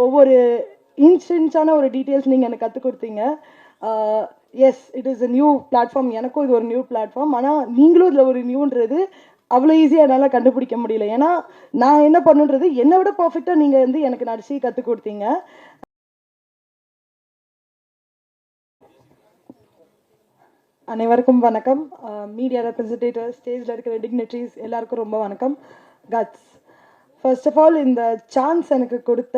ஒவ்வொரு இன்ச்சான ஒரு டீட்டெயில்ஸ் நீங்கள் எனக்கு கற்றுக் கொடுத்தீங்க. Yes, it is a new platform. எனக்கும் இது ஒரு நியூ பிளாட்ஃபார்ம். ஆனால் நீங்களும் இதில் ஒரு நியூன்றது அவ்வளோ ஈஸியாக என்னால் கண்டுபிடிக்க முடியல. ஏன்னா நான் என்ன பண்ணுன்றது என்னை விட பர்ஃபெக்டாக நீங்கள் வந்து எனக்கு நடிச்சு கற்றுக் கொடுத்தீங்க. அனைவருக்கும் வணக்கம். மீடியா ரெப்ரஸன்டேட்டிவ், ஸ்டேஜில் இருக்கிற டிக்னிட்டரிஸ் எல்லாருக்கும் ரொம்ப வணக்கம். கட்ஸ், ஃபர்ஸ்ட் ஆஃப் ஆல் இந்த சான்ஸ் எனக்கு கொடுத்த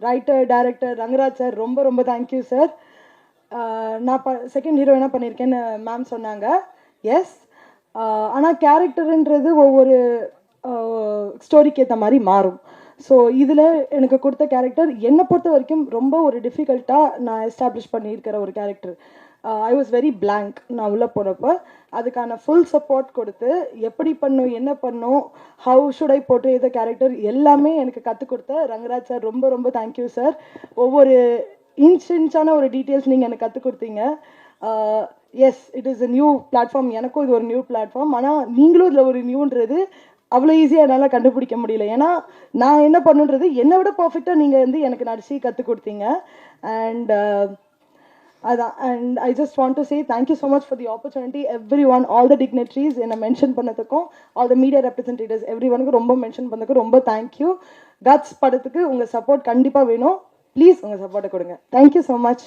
ரைட்டர் டைரக்டர் ரங்கராஜ் சார் ரொம்ப ரொம்ப தேங்க்யூ சார். நான் செகண்ட் ஹீரோயினாக பண்ணியிருக்கேன்னு மேம் சொன்னாங்க. எஸ், ஆனால் கேரக்டருன்றது ஒவ்வொரு ஸ்டோரிக்கு ஏற்ற மாதிரி மாறும். ஸோ இதில் எனக்கு கொடுத்த கேரக்டர் என்னை பொறுத்த வரைக்கும் ரொம்ப ஒரு டிஃபிகல்ட்டாக நான் எஸ்டாப்ளிஷ் பண்ணியிருக்கிற ஒரு character. I was very blank. நான் உள்ளே போனப்போ அதுக்கான ஃபுல் சப்போர்ட் கொடுத்து எப்படி பண்ணும், என்ன பண்ணும், ஹவு ஷுட் ஐ போட்டு இந்த கேரக்டர் எல்லாமே எனக்கு கற்றுக் கொடுத்த ரங்கராஜ் சார் ரொம்ப ரொம்ப தேங்க்யூ சார். ஒவ்வொரு இன்ச்சான ஒரு டீட்டெயில்ஸ் நீங்கள் எனக்கு கற்றுக் கொடுத்தீங்க. Yes, it is a new platform. எனக்கும் இது ஒரு நியூ பிளாட்ஃபார்ம். ஆனால் நீங்களும் இதில் ஒரு நியூன்றது அவ்வளோ ஈஸியாக என்னால் கண்டுபிடிக்க முடியல. ஏன்னா நான் என்ன பண்ணுன்றது என்னை விட பர்ஃபெக்டாக நீங்கள் வந்து எனக்கு நடிச்சு கற்றுக் கொடுத்தீங்க. அண்ட் அதான், and I just want to say thank you so much for the opportunity. Everyone, all the dignitaries என்னை மென்ஷன் பண்ணதுக்கும், all the media representatives every ஒனுக்கு ரொம்ப மென்ஷன் பண்ணதுக்கும் ரொம்ப தேங்க்யூ. கட்ஸ் படத்துக்கு உங்கள் சப்போர்ட் கண்டிப்பாக வேணும். ப்ளீஸ் உங்கள் சப்போர்ட்டை கொடுங்க. Thank you so much.